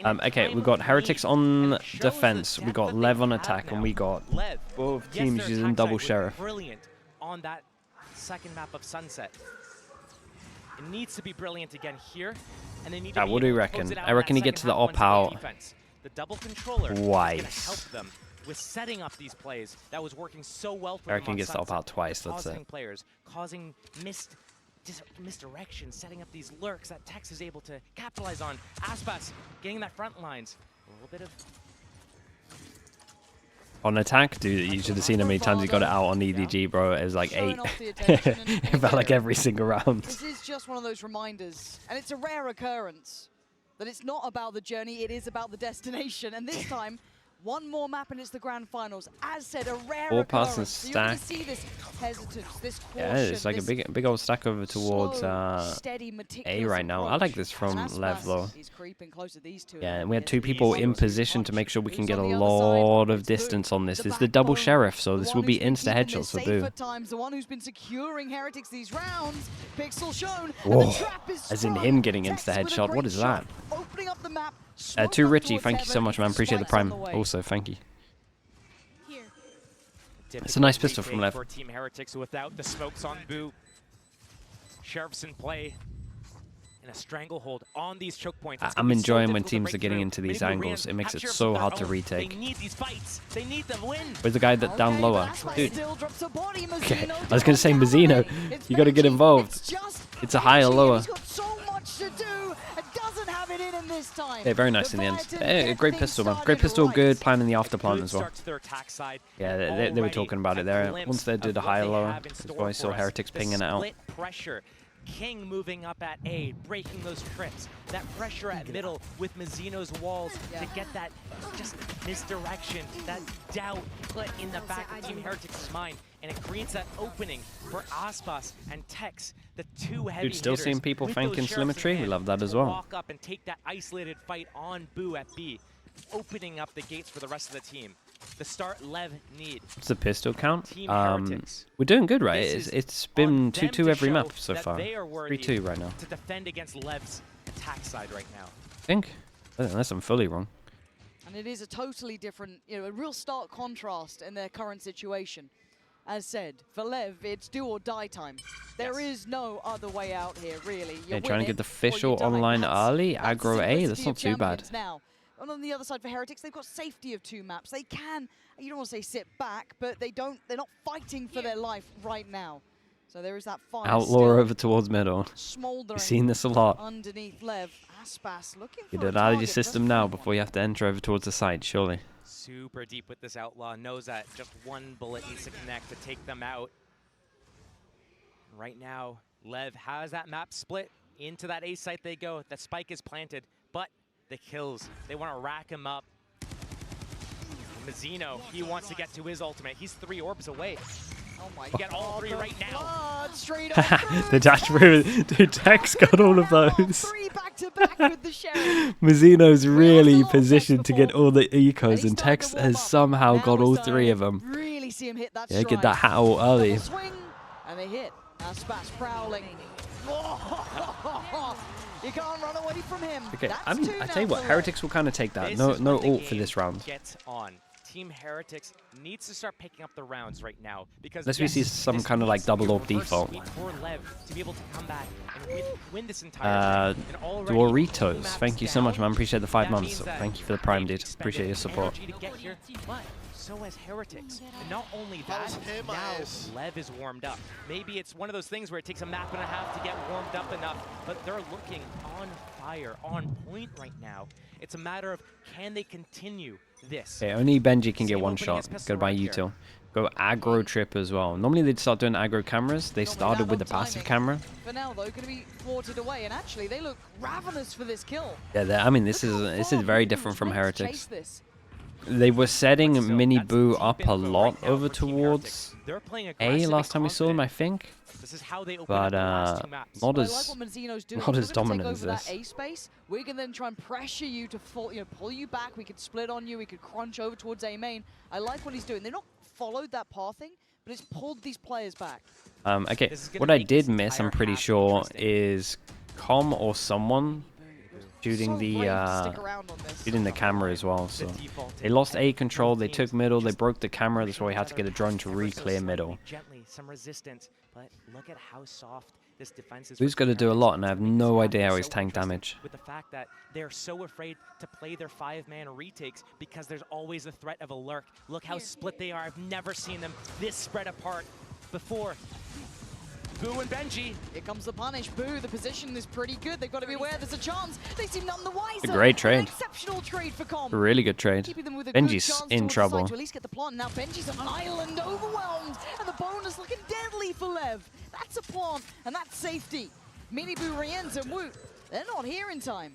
Okay, we got Heretics on defense, we got Lev on attack, and we got both teams using double sheriff. Brilliant on that second map of Sunset. It needs to be brilliant again here, and they need to What do you reckon? I reckon he gets to the op out the double controller twice. is going to help them with setting up these plays that was working so well for I them reckon he gets the op out twice. That's it. Players, causing misdirection, setting up these lurks that Tex is able to capitalize on. Aspas getting that front lines. A little bit of on attack, dude, you should have seen how many times he got it out on EDG, bro. It was like 8. It felt like every single round. This is just one of those reminders, and it's a rare occurrence, that it's not about the journey, it is about the destination. And this time, one more map and it's the grand finals. As said, a rare occurrence. So you're going to see this hesitance, this caution. Yeah, it's like a big old stack over towards A right now. I like this from Lev though. Yeah, and we had 2 people in position to make sure we can get a lot of distance on this. It's the double sheriff, so this will be insta headshots for Boo. The one who's been securing Heretics these rounds. Pixel shown. Whoa, as in him getting insta headshot. What is that? Opening up the map. To Richie, thank you so much, man. Appreciate the prime. Also, thank you. It's a nice pistol from Lev. For Team Heretics without the smokes on Boo. Sheriff's in play. And a stranglehold on these choke points. I'm enjoying when teams are getting into these angles. It makes it so hard to retake. They need these fights. They need the win. Where's the guy that down lower? Dude. Okay, I was going to say Mazzino. You got to get involved. It's a high or lower. Yeah, very nice in the end. Hey, great pistol, man. Great pistol, good plan in the after plan as well. Yeah, they were talking about it there. Once they did a high or lower, that's why I saw Heretics pinging it out. King moving up at A, breaking those trips. That pressure at middle with Mazzino's walls to get that just misdirection, that doubt put in the back of Team Heretics' mind. And it creates that opening for Aspas and Tex, the 2 heavy Dude, still seeing people thanking Slimmetry. We love that as well. Walk up and take that isolated fight on Boo at B, opening up the gates for the rest of the team. The start Lev need. What's the pistol count? We're doing good, right? It's been 2-2 every map so far. 3-2 right now. To defend against Lev's attack side right now. I think, unless I'm fully wrong. And it is a totally different, a real stark contrast in their current situation. As said, for Lev, it's do or die time. There is no other way out here, really. You're trying to get the official online early, aggro A. That's not too bad. Now. And on the other side for Heretics, they've got safety of 2 maps. They can, you don't want to say sit back, but they're not fighting for their life right now. So there is that fire. Outlaw over towards middle. You've seen this a lot. Underneath Lev, Aspas looking for Get it out of your system now before you have to enter over towards the side, surely. Super deep with this Outlaw. Knows that just 1 bullet needs to connect to take them out. Right now, Lev has that map split. Into that A site they go. That spike is planted, but the kills, they want to rack him up. Mazzino, he wants to get to his ultimate. He's 3 orbs away. Oh my God. Get all 3 right now. The dash through. Dude, Tex got all of those. 3 back-to-back with the Sheriff. Mazzino's really positioned to get all the ecos, and Tex has somehow got all 3 of them. Really see him hit that yeah, get that hat all early. Swing, and they hit. Aspas prowling. You can't run away from him. Okay, I mean, I tell you what, Heretics will kind of take that. No ult for this round. Gets on. Team Heretics needs to start picking up the rounds right now because unless we see some kind of like double orb default. For Lev to be able to come back and win this entire Doritos, thank you so much, man. Appreciate the 5 months. Thank you for the prime, dude. Appreciate your support. So has Heretics. And not only that, now Lev is warmed up. Maybe it's one of those things where it takes a map and a half to get warmed up enough, but they're looking on fire, on point right now. It's a matter of can they continue this? Okay, only Benji can get 1 shot. Goodbye, Util. Go aggro trip as well. Normally they'd start doing aggro cameras. They started with the passive camera. For now, though, going to be thwarted away, and actually they look ravenous for this kill. Yeah, I mean this is very different from Heretics. They were setting Mini Boo up a lot over towards A last time we saw him, I think. But not as dominant as this. A space, we can then try and pressure you to pull you back. We could split on you. We could crunch over towards A main. I like what he's doing. They've not followed that pathing, but it's pulled these players back. Okay, what I did miss, I'm pretty sure, is Com or someone shooting So the brave to stick around on this. shooting the camera as well. So they lost A control. They took middle. They broke the camera. That's why we had to get a drone to re-clear middle. Gently, some resistance, but look at how soft this defense is. Who's going to do a lot, and I have no idea how he's tank damage. With the fact that they're so afraid to play their 5-man retakes because there's always the threat of a lurk. Look how split they are. I've never seen them this spread apart before. Boo and Benji. Here comes the punish. Boo, the position is pretty good. They've got to be aware there's a chance. They seem none the wiser. A great trade. An exceptional trade for Com. A really good trade. Keeping them with a Benji's good chance in towards trouble. the side to at least get the plant. Now Benji's on an island, overwhelmed, and the bonus looking deadly for Lev. That's a plant, and that's safety. Mini Boo, Rienz, and Woot, they're not here in time.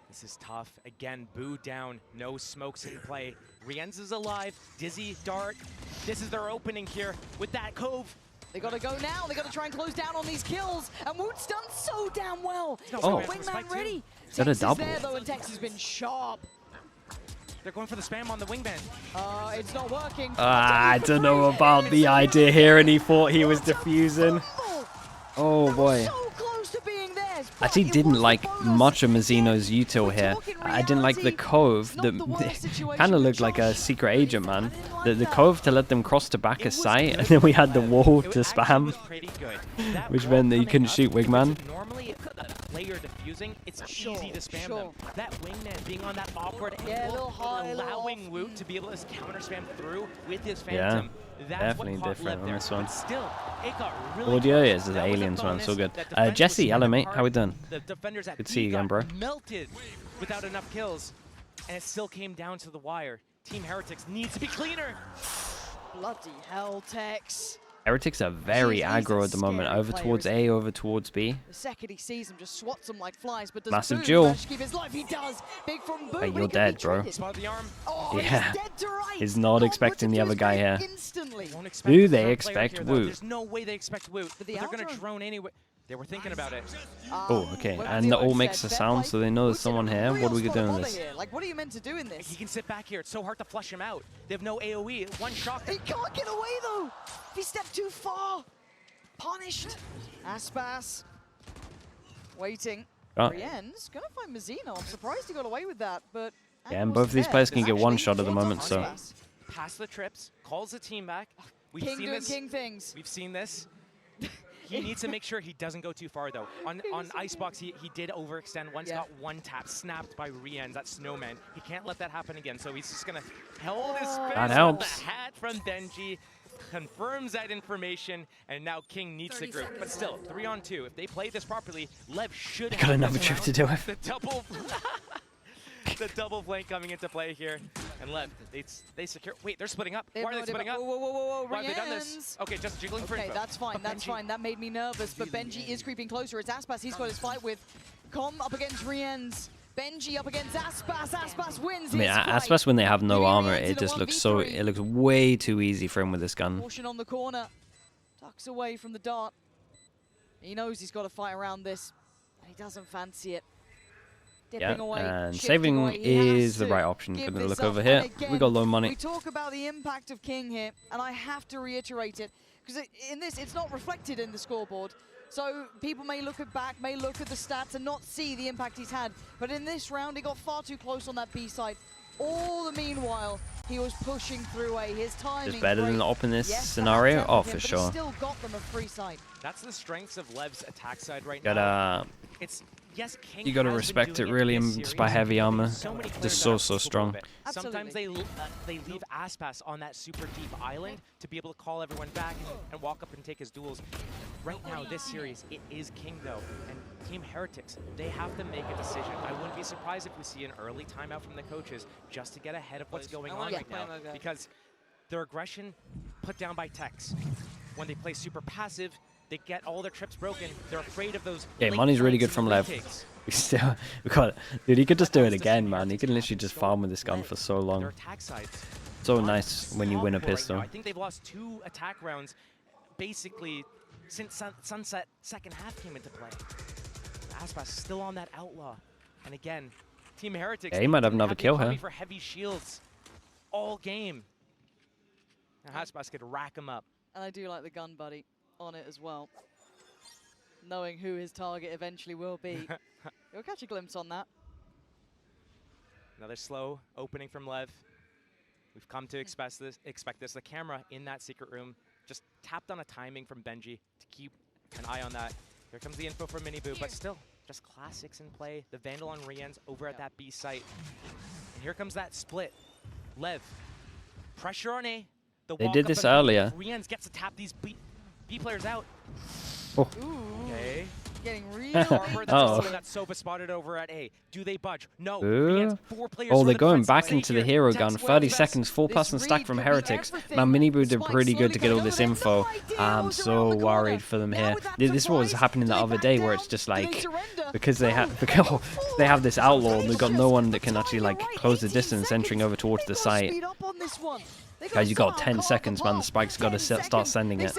This is tough. Again, Boo down. No smokes in play. Rienz is alive. Dizzy, Dark. This is their opening here with that Cove. They got to go now. They got to try and close down on these kills. And Woot's done so damn well. No, oh. Wingman ready. Is that a Tex double? Is there, though, and Tex has been sharp. They're going for the spam on the wingman. It's not working. I don't know about the idea here, and he thought he was defusing. Oh boy. So close to being theirs, I actually didn't like much of Mazzino's util here. I didn't like the Cove. Kind of looked like a secret agent, man. The Cove to let them cross to back of sight, and then we had the wall to spam, which meant that you couldn't shoot Wingman. Normally, player diffusing, it's easy to spam them. That wingman being on that awkward angle, allowing Woot to be able to counter spam through with his Phantom. That's definitely different on this one. But still, it got really Audio close. is the That was a aliens one, bonus. so good. That defense was Jesse, hello split mate, apart. how we doing? The defenders at Good to see you B again, bro. got melted without enough kills, and it still came down to the wire. Team Heretics needs to be cleaner. Bloody hell, Tex. Heretics are very He's a aggro at the moment. scary Over player, towards isn't A, he? over towards B. The second he sees him, just swats him like flies. But does Massive Boo duel. manage to keep his life? He does. Big from Boo. Hey, but you're he can be dead, bro. traded. Spot the arm. Oh, Yeah. he's dead to rights. He's not Gone expecting with the other Woot's guy grave here. Instantly. Won't expect Do the they third player expect here, though. Woot? There's no way they expect Woot. But But they're going to Aldrin- drone anyway. They were thinking about it. Oh, okay. Well, And the it all Oak makes said, a fair sound, play. so they know there's Woot's in a someone here. real What are we spot doing of with bother this? here. Like, what are you meant to do in this? He can sit back here. It's so hard to flush him out. They have no AoE. One shot. He can't get away, though. If he stepped too far. Punished. Aspas. Waiting. Oh. Rienz gonna find Mazzino. I'm surprised he got away with that, but... Yeah, and both of these players can get one shot at the moment, so... Pass the trips. Calls the team back. We've King seen doing this. king things. We've seen this. He needs to make sure he doesn't go too far, though. On Icebox, he did overextend. Once got one tap snapped by Rienz, that snowman. He can't let that happen again, so he's just going to hold his fist That with helps. the hat from Benji. Confirms that information, and now King needs the group. But still, 3-on-2. If they play this properly, Lev should Got have another this trip round. to do with. The double... the double flank coming into play here. And Lev, they secure... Wait, they're splitting up. Why are they splitting up? Whoa, whoa, whoa, whoa, Why have they done this? Rienz. Okay, just jiggling for Okay, info. that's fine, But that's Benji- fine. That made me nervous, but Benji is creeping closer. It's Aspas he's got his fight with. Com up against Rienz. Benji up against Aspas. Aspas wins I mean, his fight. Aspas when they have no Maybe armor, Rienz in it a just looks so... 1v3. It looks way too easy for him with this gun. Caution on the corner. Tucks away from the dart. He knows he's got to fight around this, and he doesn't fancy it. Dipping Yeah, away, and shifting saving away. He has is the to right option. give Gonna this look up. over And here. again, We got low we money. talk about the impact of King here, and I have to reiterate it, because in this, it's not reflected in the scoreboard. So people may look back, may look at the stats and not see the impact he's had. But in this round, he got far too close on that B side. All the meanwhile, he was pushing through A. His timing Just better than great. the op in this Yes, scenario? perhaps Oh, out of for him, but he sure. still got them a free side. That's the strengths of Lev's attack side right now. Gotta... It's yes, King You gotta has been respect doing it really, this and series, it's by heavy but armor. so many Just players so, that are so capable strong. of it. Sometimes they leave Aspas on that super deep island to be able to call everyone back and walk up and take his duels. Right now, this series, it is King though, and Team Heretics, they have to make a decision. I wouldn't be surprised if we see an early timeout from the coaches just to get ahead of what's going on right now, because their aggression put down by Tex. When they play super passive, they get all their trips broken. They're afraid of those. Yeah, late money's really fights good and from Lev. retakes. We got it. Dude, he could just do it again, man. He could literally just farm with this gun for so Their long. attack sides. So nice when you win a Right now. pistol. I think they've lost 2 attack rounds basically since Sunset second half came into play. Aspas still on that outlaw. And again, Team Heretics. Yeah, he might have another been kill coming here. for heavy shields all game. Now Aspas could rack him up. And I do like the gun buddy on it as well. Knowing who his target eventually will be. You'll catch a glimpse on that. Another slow opening from Lev. We've come to expect this. The camera in that secret room just tapped on a timing from Benji to keep an eye on that. Here comes the info from Miniboo, but still, just classics in play. The Vandal on Rien's over at that B site. And here comes that split. Lev, pressure on A. They did this earlier. Rien's gets to tap these B players out. Oh. Okay. Getting real. That Sova spotted over at A. Do they budge? No. Four players oh, they're going back into the hero gun. 30 seconds, 4-person stack from Heretics. Now, Miniboo did pretty good to get all this info. I'm so worried for them here. This is what was happening the other day, where it's just like, because they have this outlaw, and they've got no one that can actually like close the distance entering over towards the site. Guys, you got 10 seconds, man. The Spike's got to start sending it.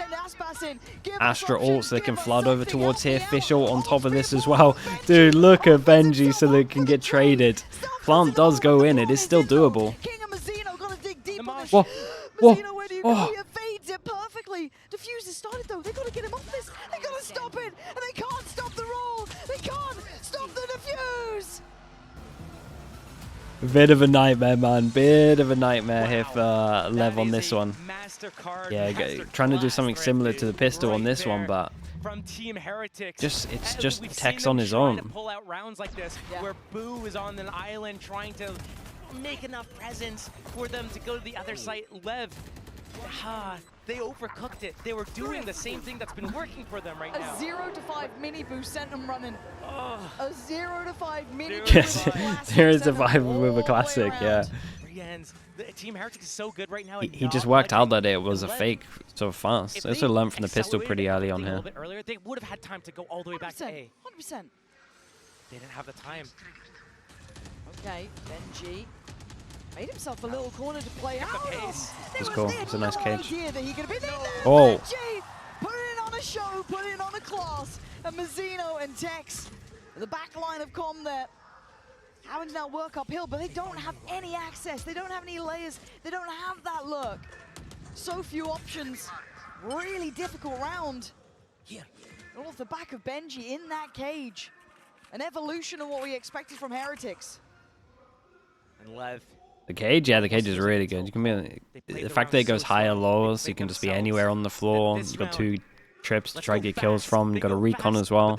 Astra ult so they can flood over towards here. Fish ult on top of this as well. Dude, look at Benji so they can get traded. Plant does go in. It is still doable. Whoa. Whoa. Oh. He evades it perfectly. Diffuse has started though. They got to get him off this. They got to stop it. And they can't stop the roll. They can't stop the diffuse. Bit of a nightmare, man. Bit of a nightmare here for Lev on this one. Yeah, trying to do something similar to the pistol on this one, but from Team Heretics, it's just Tex on his own. Pull out rounds like this, where Boo is on an island trying to make enough presence for them to go to the other site. Lev, they overcooked it. They were doing the same thing that's been working for them right now. A 0 to 5 Miniboo sent them running. A 0 to 5 Miniboo. Yes, 0 to 5 with a classic, yeah. The Team Heretics is so good right now. He just worked out that it was a fake so fast. They also learned from the pistol pretty early on here. Earlier, they would have had time to go all the way back to A. 100%. They didn't have the time. Okay, Benji made himself a little corner to play out. It's cool. It's a nice cage. Oh! Putting on a show, putting on a class. And Mazzino and Tex, the back line of comm there, having to now work uphill, but they don't have any access. They don't have any layers. They don't have that look. So few options. Really difficult round. Yeah. All off the back of Benji in that cage. An evolution of what we expected from Heretics. And Lev. The cage, yeah, the cage is really good. You can be the fact that it goes higher, lower, so you can just be anywhere on the floor. You've got 2 trips to try to get kills from. You've got a recon as well.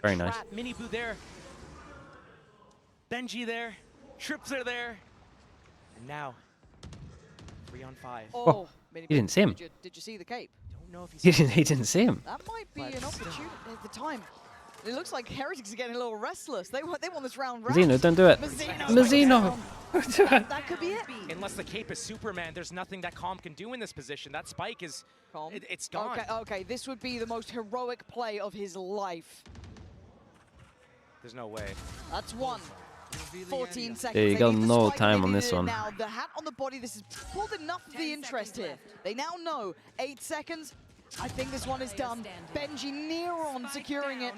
Very nice. Miniboo there. Benji there. Trips are there. And now, 3 on 5. Oh, he didn't see him. Did you see the cape? Don't know if he didn't see him. That might be an opportunity at the time. It looks like Heretics are getting a little restless. They want this round. Mazzino, don't do it. Mazzino. That could be it. Unless the cape is Superman, there's nothing that Calm can do in this position. That spike is, it's gone. Okay, this would be the most heroic play of his life. There's no way. That's 1. 14 seconds. Yeah, you got no time on this one. Now, the hat on the body, this has pulled enough of the interest here. They now know 8 seconds. I think this one is done. Benji near on securing it.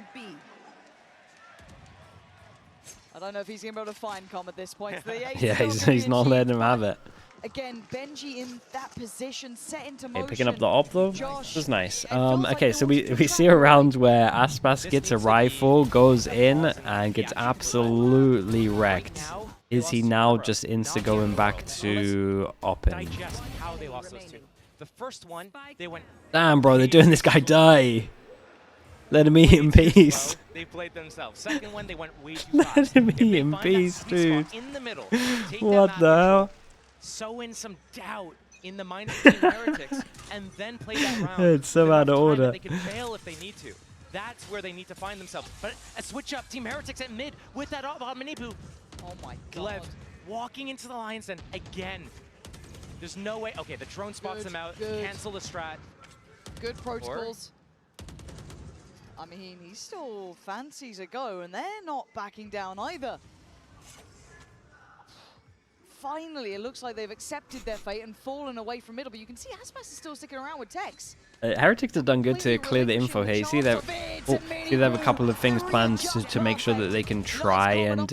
I don't know if he's going to be able to find Calm at this point. Yeah, he's not letting him have it. Again, Benji in that position, set into motion. Picking up the op though, this is nice. Okay, so we see a round where Aspas gets a rifle, goes in, and gets absolutely wrecked. Is he now just insta going back to opping? The first one, they went. Damn, bro, they're doing this guy die. Let him eat in peace. They played themselves. Second one, they went way too fast. Let him eat in peace, dude. In the middle. What the hell? Sow in some doubt in the mind of Team Heretics, and then play that round. It's so out of order. They can fail if they need to. That's where they need to find themselves. But a switch up, Team Heretics at mid with that op on Miniboo. Oh my god. Lev walking into the Lions Den again. There's no way. Okay, the drone spots him out. Cancel the strat. Good protocols. I mean, he still fancies a go, and they're not backing down either. Finally, it looks like they've accepted their fate and fallen away from middle, but you can see Aspas is still sticking around with Tex. Heretics have done good to clear the info here. You see they have a couple of things planned to make sure that they can try and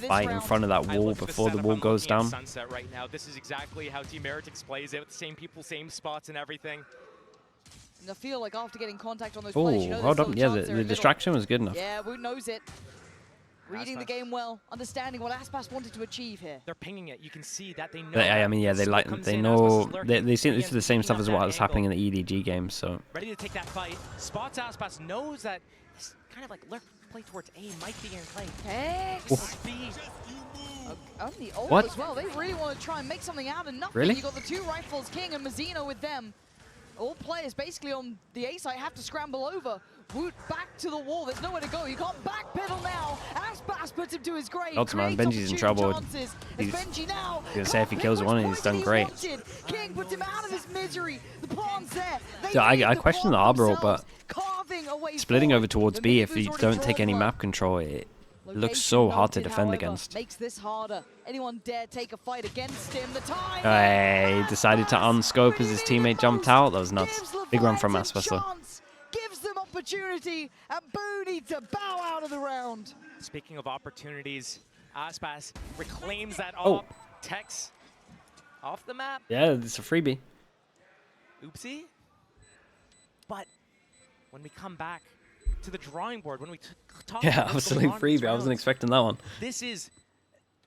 fight in front of that wall before the wall goes down. Sunset right now. This is exactly how Team Heretics plays it. Same people, same spots and everything. And I feel like after getting contact on those players, you know, hold up. Yeah, the distraction was good enough. Yeah, Woot knows it. Reading the game well, understanding what Aspas wanted to achieve here. They're pinging it. You can see that they know. I mean, yeah, they know they see this is the same stuff as what was happening in the EDG games. So ready to take that fight. Spots Aspas, knows that this kind of like lurk play towards A might be in play. Hex. On the ult What? as well. They really want to try and make something out of nothing. Really? You got the 2 rifles, King and Mazzino with them. All players basically on the A side have to scramble over. Woot back to the wall. There's nowhere to go. You can't backpedal now. Aspas puts him to his grave. Ultimate, man, Benji's in trouble. He's Benji now gonna say if he kills one, he's done great. King puts him out of his misery. The pawn's there. So I question the Arbor ult, but splitting over towards B if you don't take any map control, it looks so hard to defend against. Makes this harder. Anyone dare take a fight against him? The time. He decided to unscope as his teammate jumped out. That was nuts. Big run from Aspas though. Gives them opportunity, and Boo needs to bow out of the round. Speaking of opportunities, Aspas reclaims that Oh. op. Tex off the map. Yeah, it's a freebie. Oopsie. But when we come back to the drawing board, when we talk Yeah, about absolutely the freebie. I wasn't rounds, expecting that one. this is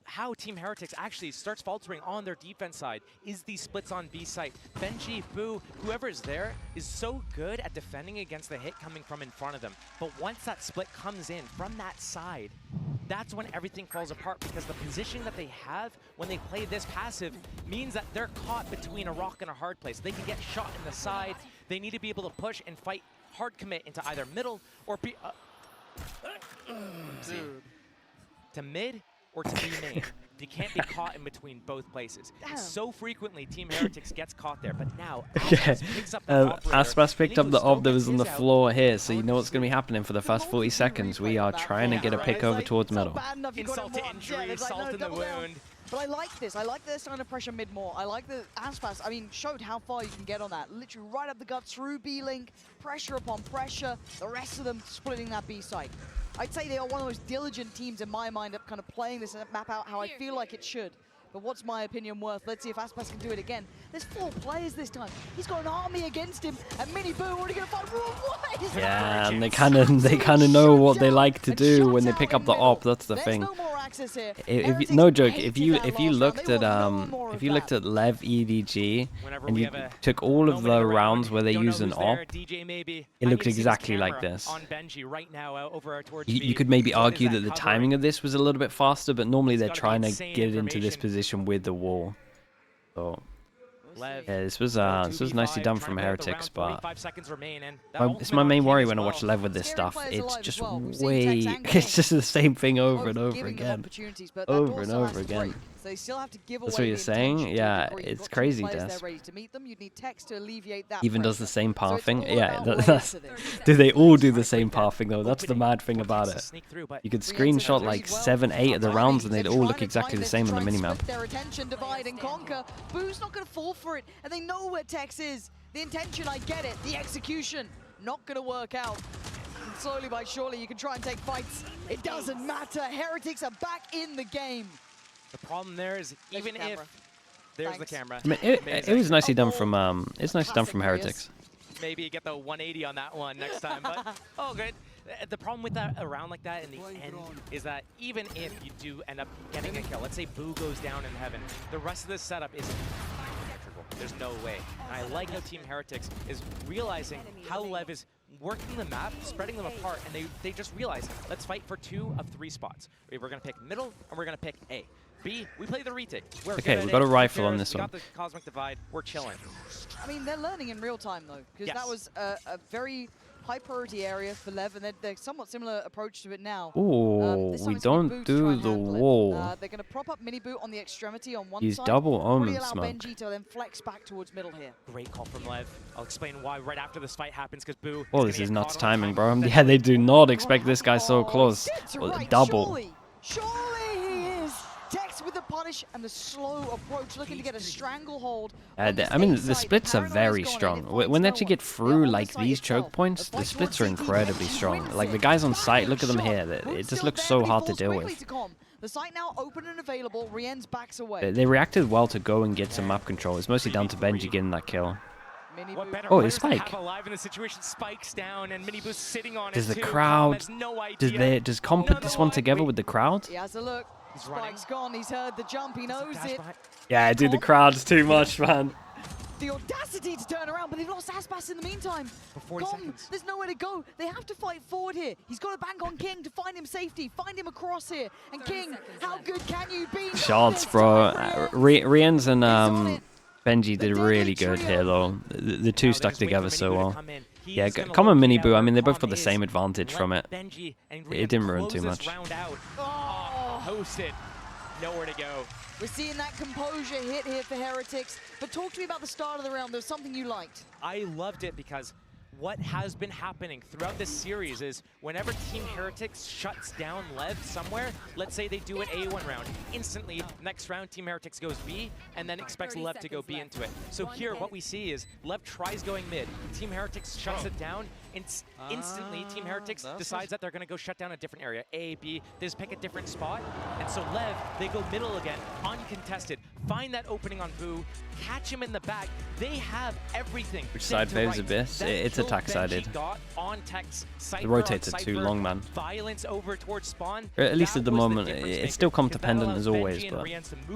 how Team Heretics actually starts faltering on their defense side, is these splits on B site. Benji, Boo, whoever is there is so good at defending against the hit coming from in front of them. But once that split comes in from that side, that's when everything falls apart, because the positioning that they have when they play this passive means that they're caught between a rock and a hard place. They can get shot in the side. They need to be able to push and fight hard commit into either middle or B to mid or to B main. You can't be caught in between both places. So frequently, Team Heretics gets caught there, but now Aspas picks up the operator. Aspas picked up the Inigo op that was on the Stokas is out. floor here, so you know what's going to be happening for the first 40 seconds. We are trying to get a pick over towards middle. Insult to injury, salt in the wound. But I like this. I like this kind of pressure mid more. I like the Aspas, I mean, showed how far you can get on that. Literally right up the gut through B-Link, pressure upon pressure, the rest of them splitting that B site. I'd say they are one of the most diligent teams in my mind at kind of playing this map out how I feel like it should. But what's my opinion worth? Let's see if Aspas can do it again. There's 4 players this time. He's got an army against him, and Mini Boo already gonna fight. What is Yeah, and they kind of know what they like to do when they pick up the op. That's the thing. No joke. If you looked at LEV EDG and you took all of the rounds where they use an op, it looked exactly like this. You could maybe argue that the timing of this was a little bit faster, but normally they're trying to get it into this position with the wall. So yeah, this was nicely done from Heretics, but it's my main worry when I watch LEV with this stuff. It's just it's just the same thing over and over again, over and over again. That's what you're saying? Yeah, it's crazy, Des. Even does the same pathing? Yeah, do they all do the same pathing though? That's the mad thing about it. You could screenshot like 7, 8 of the rounds and they'd all look exactly the same on the minimap. Their attention, divide and conquer. Boo's not going to fall for it, and they know where Tex is. The intention, I get it. The execution, not going to work out. And slowly but surely, you can try and take fights. It doesn't matter. Heretics are back in the game. The problem there is even if there's the camera. I mean, it was nicely done from Heretics. Maybe get the 180 on that one next time, but oh good. The problem with that around like that in the end is that even if you do end up getting a kill, let's say Boo goes down in heaven, the rest of this setup is impenetrable. There's no way. And I like how Team Heretics is realizing how LEV is working the map, spreading them apart, and they just realize, let's fight for 2 of 3 spots. We're going to pick middle, and we're going to pick A. B, we play the retake. Okay, we got a rifle on this we one. got the Cosmic Divide. We're chilling. I mean, they're learning in real time, though, because that was a very high priority area for LEV, and they're somewhat similar approach to it now. Ooh, we don't do the wall. They're going to prop up Mini Boot on the extremity on one Use side. double omen allow smoke. Benji to then flex back towards middle here. Great call from LEV. I'll explain why right after this fight happens, because Boo. Oh, this is nuts timing, bro. Yeah, they do not expect this guy so close. Well, double. Surely he is. Tex with the punish and the slow approach, looking to get a stranglehold. I mean, the splits are very strong. When they actually get through like these choke points, the splits are incredibly strong. Like the guys on site, look at them here. It just looks so hard to deal with. The site now open and available. Rien's backs away. They reacted well to go and get some map control. It's mostly down to Benji getting that kill. What better Oh, players it's to Spike. have alive in the situation? Spike's down and Mini Boo's sitting on Does it the too. crowd? Has no idea. Does Comp put this one together with the crowd? He has a look. He's running. Spike's gone. He's heard the jump. He knows it. Yeah, dude, the crowd's too much, man. The audacity to turn around, but they've lost Aspas in the meantime. For 40 Com, seconds. there's nowhere to go. They have to fight forward here. He's got to bank on King to find him safety, find him across here. And King, how good can you be? Shots, bro. Rians and Benji did really good here, though. The two stuck together so well. Yeah, common Mini Boo. I mean, they both got the same advantage from it. It didn't ruin too much. Hosted. Nowhere to go. We're seeing that composure hit here for Heretics. But talk to me about the start of the round. There was something you liked. I loved it because what has been happening throughout this series is whenever Team Heretics shuts down LEV somewhere, let's say they do an A1 round, instantly next round Team Heretics goes B and then expects LEV to go B into it. So here what we see is LEV tries going mid, Team Heretics shuts it down, instantly Team Heretics decides that they're going to go shut down a different area, A, B, they just pick a different spot, and so LEV, they go middle again, uncontested, find that opening on Boo, catch him in the back, they have everything. Which side favors Abyss? It's attack-sided. It rotates it too long, man. Violence over towards spawn. Or at least at the moment, it's still comp-dependent as always, but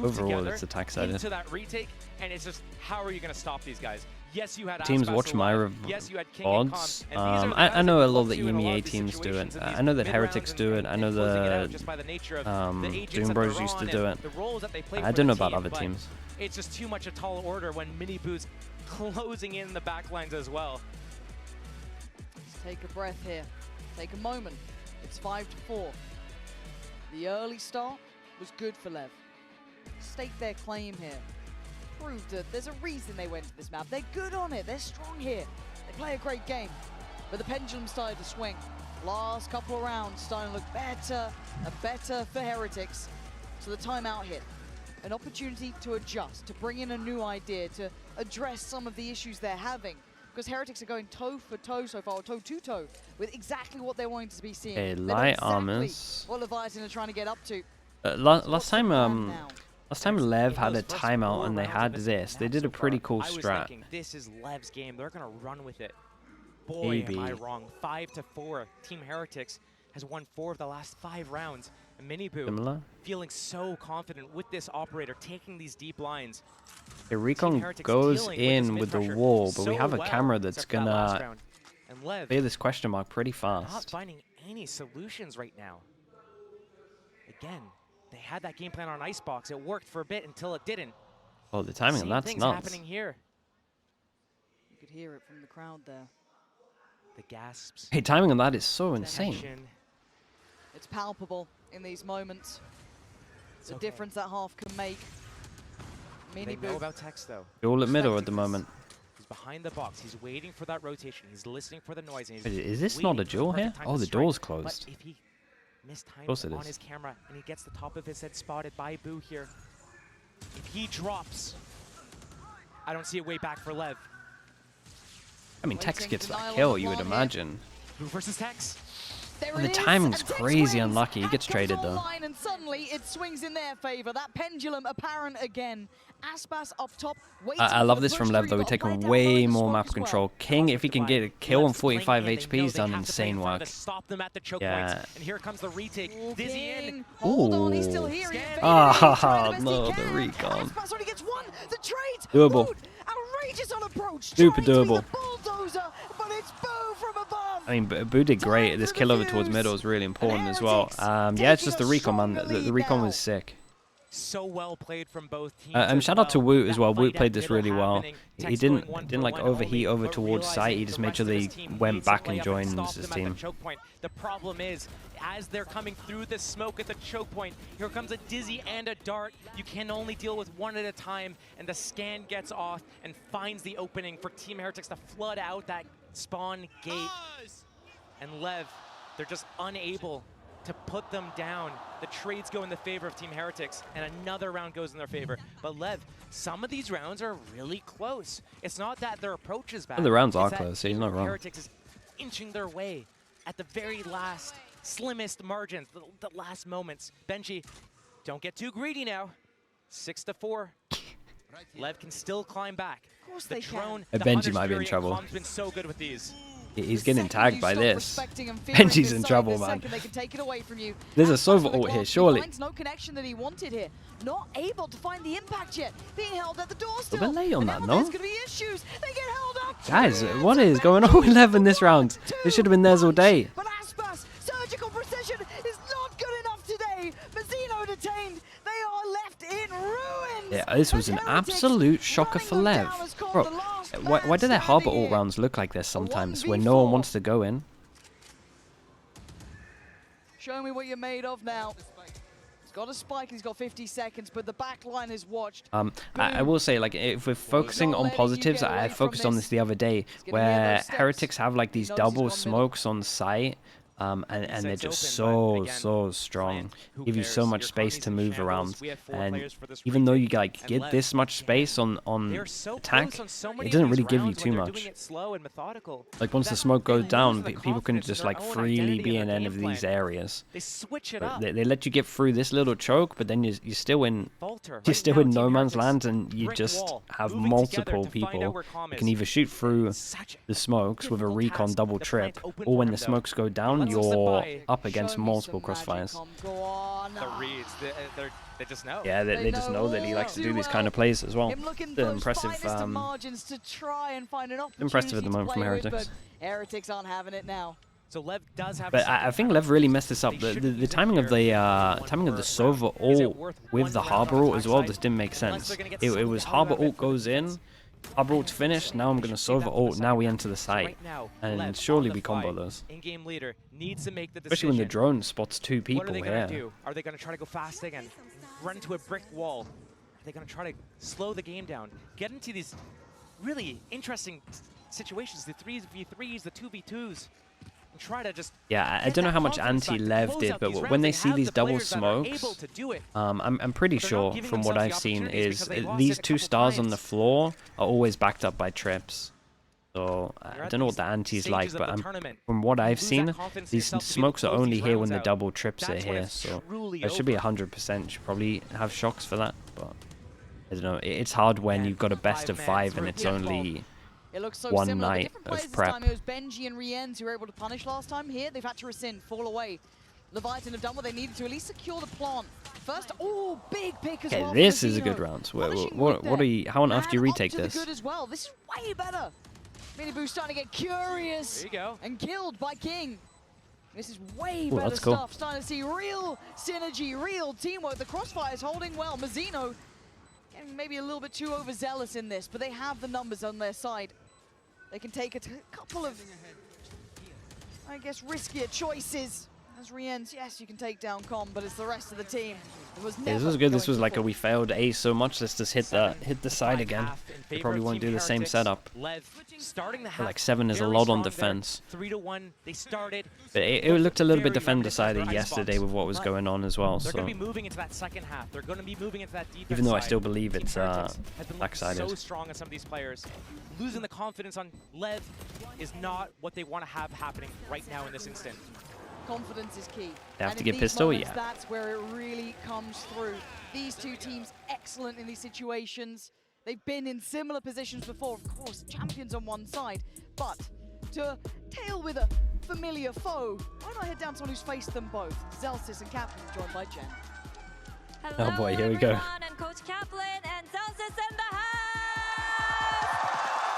overall it's attack-sided. Into that retake, and it's just, how are you going to stop these guys? Yes, you had teams Aspas watch my alive. Yes, you had King and odds. Comp, and these are the I guys know that a lot of pull the you in a lot EMEA of these teams do it. situations, and I know that these Heretics do it. I know closing it out the just by the nature of the agents Doom that Bros they're used to on do and it. the roles that they play I for don't know the about team, other but teams. It's just too much a tall order when Mini Boo's closing in the backlines as well. Let's take a breath here. Take a moment. It's 5-4. The early start was good for LEV. Stake their claim here. Proved that there's a reason they went to this map. They're good on it. They're strong here. They play a great game. But the pendulum started to swing. Last couple of rounds starting to look better and better for Heretics. So the timeout hit. An opportunity to adjust, to bring in a new idea, to address some of the issues they're having. Because Heretics are going toe for toe so far, or toe to toe, with exactly what they're wanting to be seeing. Okay, They know light exactly armors. what Leviathan are trying to get up to. Last time LEV had a timeout and they had this. They did a pretty cool I was strat. thinking, this is LEV's game. They're going to run with it. Boy, am I wrong. 5-4. Team Heretics has won 4 of the last 5 rounds. And Mini Boo Similar. feeling so confident with this operator, taking these deep lines. Okay, Recon goes in with the wall, but we have a camera that's gonna clear this question mark pretty fast. Not finding any solutions right now. Again, they had that game plan on Icebox. It worked for a bit until it didn't. Oh, the timing on that's things nuts. happening here. You could hear it from the crowd there. The gasps. Hey, timing on that is so insane. Tension. It's palpable in these moments. It's The okay. difference that half can make. Mini They know Boo. about text though. They're all at middle at the moment. He's behind the box. He's waiting for that rotation. He's listening for the noise. And he's Wait, is this not a waiting for duel the here? perfect time Oh, to the strike. door's But closed. if he mistimes Course it on is. his camera and he gets the top of his head spotted by Boo here, if he drops, I don't see a way back for LEV. I mean, Tex Waiting gets to deny that on kill, the you would bomb here. imagine. Boo versus Tex. There And the it is, timing's and Tex crazy wins. unlucky. He That gets comes traded, though. online, and suddenly it swings in their favor. That pendulum apparent again. Aspas up top. I love this from LEV, though. We're taking way more map control. King, if he can get a kill on 45 HP, he's done insane work. Stop them at the choke Yeah. points. And here comes the retake. Dizzy in. Hold on, he's still Ooh. here. He evaded Ah, it. He's trying the best he no, the can. recon. Aspas only gets one. The trade. Doable. Boot. Outrageous on approach. Super Trying to be doable. the bulldozer, but it's Boo from above. I mean, Boo did great. This kill over towards middle is really important as well. Yeah, it's just the recon, man. The recon was sick. So well played from both teams. Shout out to Woot as well. That Woot fight played at this middle really well. happening. He Tex didn't going 1 didn't for like 1 overheat only, over but towards site. He realizing just the made sure rest of they his team went needs to back play and up joined stop his them at team. the choke point. The problem is, as they're coming through the smoke at the choke point, here comes a Dizzy and a Dart. You can only deal with one at a time, and the scan gets off and finds the opening for Team Heretics to flood out that spawn gate. And LEV, they're just unable to put them down. The trades go in the favor of Team Heretics, and another round goes in their favor. But LEV, some of these rounds are really close. It's not that their approach is bad. The rounds it's are that close, so he's Team not wrong. Heretics is inching their way at the very last, slimmest margins, the last moments. Benji, don't get too greedy now. 6-4. Lev can still climb back. Of course The they drone, can. the Benji might be in understeering trouble. Calm's been so good with these. He's getting tagged by this. Benji's Benji's in trouble, man. They can take it away from you. There's a As Sova for the ult here, Glock, surely. He finds no connection that he wanted here. Not able to find the impact yet. Being held at the door still. bit late on And that, now no? There's gonna be issues. They get held up. Guys, what is going on with Lev in this round? They should have been theirs all day. But Aspas, surgical precision is not good enough today. Mazzino detained. They are left in ruins. Yeah, this was an absolute shocker for Lev. Bro, why do their Harbor ult rounds look like this sometimes where no one wants to go in? Show me what you're made of now. He's got a spike, he's got 50 seconds, but the back line is watched. I will say, like, if we're focusing on positives, I focused on this the other day, where Heretics have like these double smokes on site, and they're just so strong. Give you so much space to move around, and even though you like get this much space on attack, it doesn't really give you too much. Like once the smoke goes down, people can just like freely be in any of these areas. They switch it But up. they let you get through this little choke, but then you're still in no man's land, and you just have multiple people who can either shoot through the smokes with a recon double trip, or when the smokes go down, you're up against multiple crossfires. The reads, they just know. Yeah, they just know that he likes to do these kind of plays as well. They're impressive. Impressive at the moment from Heretics. Heretics aren't having it now. So Lev does have. But I think Lev really messed this up. The timing of the Sova ult with the Harbor ult as well just didn't make sense. It was Harbor ult goes in, Harbor ult's finished, now I'm going to Sova ult, now we enter the site. And surely we combo those. In-game leader needs to make the decision. Especially when the drone spots two people What are they going to here. do? Are they going to try to go fast again? Run into a brick wall? Are they going to try to slow the game down? Get into these really interesting situations, the 3v3s, the 2v2s. And try to just Yeah, I don't know how much anti-Lev did, but when they see these double smokes, I'm pretty sure from what I've seen is these two stars on the floor are always backed up by trips. So I don't know what the anti-is like, but from what I've seen, these smokes are only here when the double trips are here. So it should be 100%. Should probably have shocks for that, but I don't know. It's hard when you've got a best of 5 and it's only It looks so one similar. night Different players of this prep. time. It was Benji and Rienz who were able to punish last time. Here, they've had to rescind, fall away. Leviathan have done what they needed to at least secure the plant. First, oh, big pick as well. Okay, this is a good round. What are you? How on earth do you retake this? Good as well. This is way better. Miniboo's starting to get curious. There you go. And killed by King. This is way Ooh, better that's cool. stuff. Starting to see real synergy, real teamwork. The crossfire is holding well. Mazzino getting maybe a little bit too overzealous in this, but they have the numbers on their side. They can take a couple of, I guess, riskier choices. As Rienz, yes, you can take down Com, but it's the rest of the team. It was Yeah, this was good. This was like we failed A so much. Let's just hit the side again. They probably won't do the same setup. But like 7 is a lot on defense. 3-1. They started. But it looked a little bit defender-sided yesterday with what was going on as well. They're So going to be moving into that second half. They're going to be moving into that defense even though I side. still believe Team it's Heretics has been looking back-sided. so strong on some of these players. Losing the confidence on Lev is not what they want to have happening right now in this instant. Confidence is key. They have And to in get these pistol, moments, yeah. That's where it really comes through. These two teams excellent in these situations. They've been in similar positions before, of course, champions on one side, but to tail with a familiar foe, why not head down to someone who's faced them both? Zelsis and Captain, joined by Jen. Oh boy, here we go. Everyone, and Coach Kaplan and Zelsis in the house!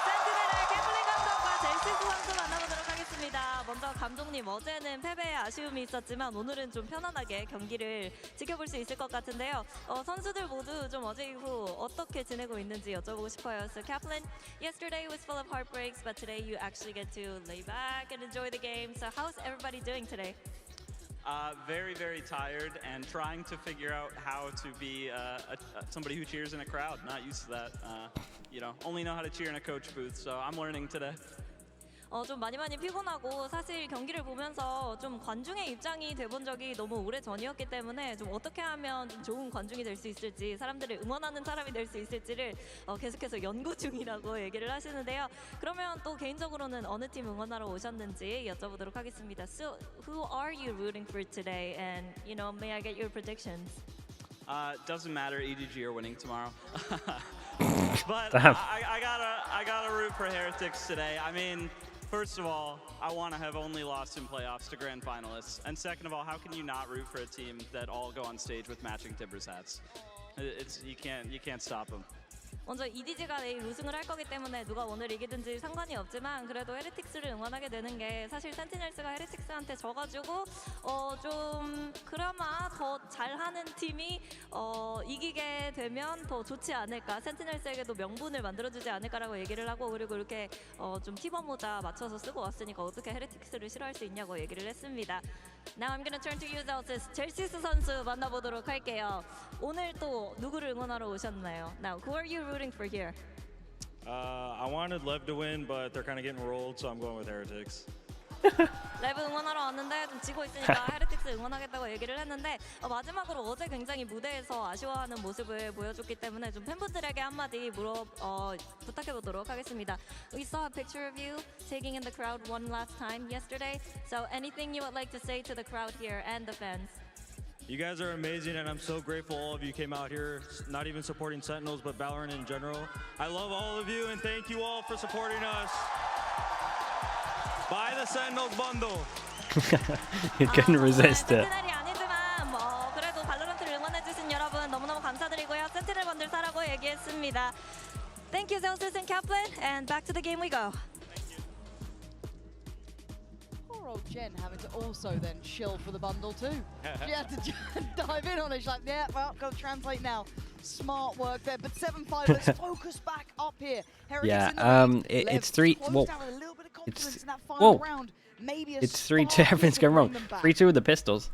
센티넬의 캐플린 감독과 젤시스 선수 만나보도록 하겠습니다. 먼저 감독님, 어제는 패배에 아쉬움이 있었지만 오늘은 좀 편안하게 경기를 지켜볼 수 있을 것 같은데요. 선수들 모두 좀 어제 이후 어떻게 지내고 있는지 여쭤보고 싶어요. So Kaplan, yesterday was full of heartbreaks, but today you actually get to lay back and enjoy the game. So how's everybody doing today? Very, very tired and trying to figure out how to be somebody who cheers in a crowd. Not used to that. You know, only know how to cheer in a coach booth, so I'm learning today. 좀 많이 피곤하고 사실 경기를 보면서 좀 관중의 입장이 돼본 적이 너무 오래 전이었기 때문에 좀 어떻게 하면 좀 좋은 관중이 될 수 있을지 사람들을 응원하는 사람이 될 수 있을지를 계속해서 연구 중이라고 얘기를 하시는데요. 그러면 또 개인적으로는 어느 팀 응원하러 오셨는지 여쭤보도록 하겠습니다. So who are you rooting for today? And you know, may I get your predictions? Doesn't matter, EDG are winning tomorrow. But Damn. I gotta root for Heretics today. I mean, first of all, I want to have only lost in playoffs to grand finalists. And second of all, how can you not root for a team that all go on stage with matching Timbers hats? You can't stop them. 먼저 EDG가 내일 우승을 할 거기 때문에 누가 오늘 이기든지 상관이 없지만 그래도 헤리틱스를 응원하게 되는 게 사실 센티넬스가 헤리틱스한테 져가지고 좀 그나마 더 잘하는 팀이 이기게 되면 더 좋지 않을까, 센티넬스에게도 명분을 만들어주지 않을까라고 얘기를 하고, 그리고 이렇게 좀 티버 모자 맞춰서 쓰고 왔으니까 어떻게 헤리틱스를 싫어할 수 있냐고 얘기를 했습니다. Now I'm gonna turn to you, Zelsis. 젤시스 선수 만나보도록 할게요. 오늘 또 누구를 응원하러 오셨나요? Now, who are you rooting for here? I wanted LEV to win, but they're kind of getting rolled, so I'm going with Heretics. 레브 응원하러 왔는데 좀 지고 있으니까 헤리틱스 응원하겠다고 얘기를 했는데 마지막으로 어제 굉장히 무대에서 아쉬워하는 모습을 보여줬기 때문에 좀 팬분들에게 한마디 부탁해보도록 하겠습니다. We saw a picture of you taking in the crowd one last time yesterday. So anything you would like to say to the crowd here and the fans? You guys are amazing, and I'm so grateful all of you came out here, not even supporting Sentinels, but Valorant in general. I love all of you, and thank you all for supporting us. Buy the Sentinels bundle. You couldn't resist it. 센티넬이 아니지만 그래도 발로란트를 응원해주신 여러분 너무너무 감사드리고요. 센티넬 번들 사라고 얘기했습니다. Thank you, Zelsis and Kaplan, and back to the game we go. Poor old Jen having to also then shill for the bundle too. She had to dive in on it. She's like, yeah, well, got to translate now. Smart work there, but 7-5. Let's focus back up here. Heretics Yeah, in the lead. it's Lev 3. closed Whoa. out with a little bit of confidence It's in that final whoa. round. Maybe a It's 3-2. spark Everything's to going wrong. bring them back. 3-2 with the pistols.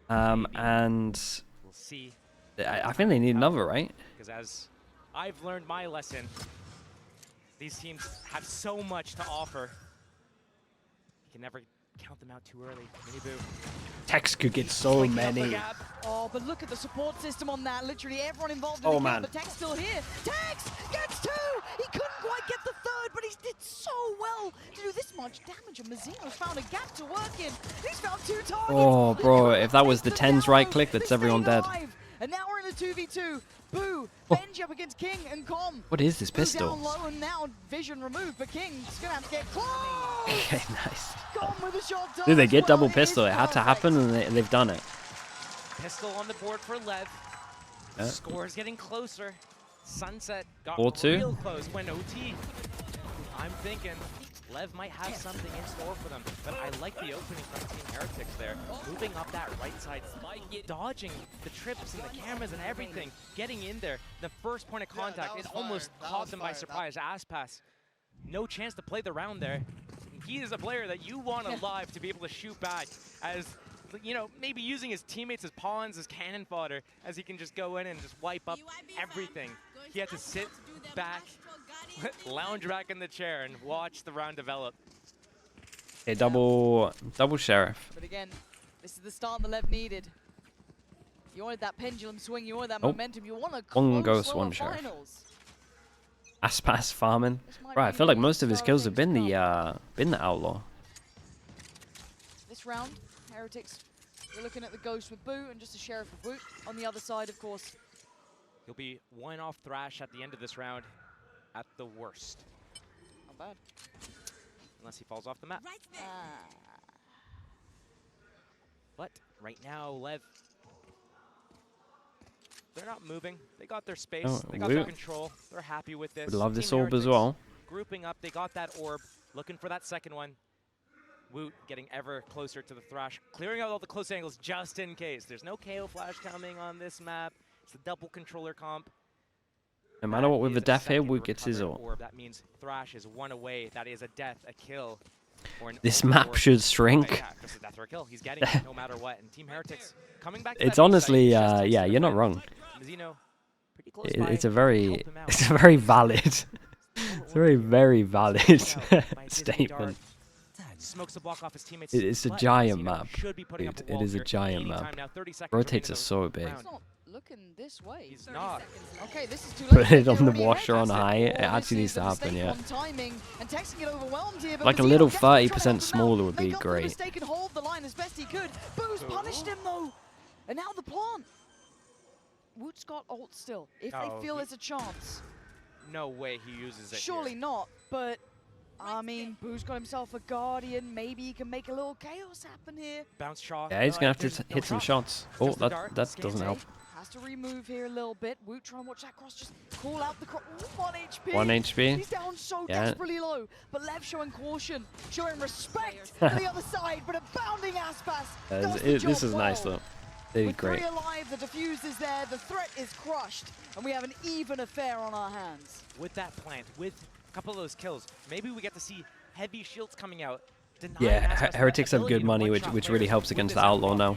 And We'll see. I think they need another, right? Because as I've learned my lesson, these teams have so much to offer. You can never count them out too early. Miniboo. Tex could get so Waking up the many. gap. Oh, but look at the support system on that. Literally everyone involved in Oh, the man. game. But Tex still here. Tex gets two! He couldn't quite get the third, but he did so well to do this much damage. And Mazzino's found a gap to work in. He's found 2 targets. Oh, He bro, couldn't if that was take the them 10's down, right though. click, that's They everyone stayed dead. alive. And now we're in a 2v2. Boo, Oh. Benji up against King and Com. What is this Boo pistol? down low and now vision removed, but King's gonna have to get close. Okay, nice. Com with a shot done. Dude, they get Well, double it is pistol. It had to perfect. happen, and they've done it. Pistol on the board for Lev. Yeah. Score is getting closer. Sunset got 4-2. real close when OT. I'm thinking Lev might have something in store for them, but I like the opening from Team Heretics there. Moving up that right side, dodging the trips and the cameras and everything, getting in there. The first point of contact, it almost caught them by surprise. Aspas, no chance to play the round there. He is a player that you want alive to be able to shoot back as, you know, maybe using his teammates as pawns, as cannon fodder, as he can just go in and just wipe up everything. He had to sit back, lounge back in the chair, and watch the round develop. Okay, double sheriff. But again, this is the start the Lev needed. You wanted that pendulum swing, you wanted that Oh. momentum, you want a One close ghost, lower one sheriff. finals. Aspas farming. This might Right, I be feel like the most of his start kills have things been to come. the outlaw. This round, Heretics, we're looking at the ghost with Boo and just a sheriff with Boot. On the other side, of course, He'll be one off Thrash at the end of this round, at the worst, not bad. unless he falls off the map. Ah. But right now, Lev, they're not moving. They got their space. Oh, They got their control. They're happy with this. Would love this Team orb as Heretics well. Grouping up, they got that orb, looking for that second one. Woot getting ever closer to the Thrash, clearing out all the close angles just in case. There's no KO flash coming on this map. It's a double controller comp. No matter what, with the That is a death here, second Woot gets his recovered ult. orb. That means Thrash is one away. That is a death, a kill. Or an This orb map orb. should shrink. Yeah, just a death or a kill. He's getting it no matter what. And Team Heretics coming back to It's that B honestly, site, just yeah, to you're not win. wrong. Mizzino, pretty close by. It's a very, Help him out. it's a very valid, it's a very valid statement. Smokes the block off his teammates. It's a but giant Mizzino map. should be putting up a It wall is a here giant anytime map. now. 30 seconds Rotates remaining are so big. It's not looking this way. He's not. Okay, this is too late. Put it They're on the already ahead. washer on That's high. It Oh, actually this needs is to a happen, mistake yeah. on timing, and Tex can get overwhelmed here, but Like a Mazzino little desperately trying to 30% help him out. smaller would be Make up for the great. mistake and hold the line as best he could. Boo's punished him though, and now the plant. Woot's got ult still. If they feel there's a chance. no way he uses it. Surely here. not, but I mean, Boo's got himself a Guardian. Maybe he can make a little chaos happen here. Bounce shot. Yeah, he's gonna have to There's no hit some shot. shots. Oh, Just the dart, that scans doesn't help. Has to remove here a little bit. Woot trying to watch that cross. Just call out the cross. 1 HP. 1 HP. He's down so Yeah. desperately low. But Lev showing caution, showing respect to the other side. But a bounding Aspas does the This job is nice well. though. They did With great. 3 alive, the defuse is there. The threat is crushed. And we have an even affair on our hands. With that plant, with a couple of those kills, maybe we get to see heavy shields coming out. Yeah, Heretics have good money, which really helps against the Outlaw now.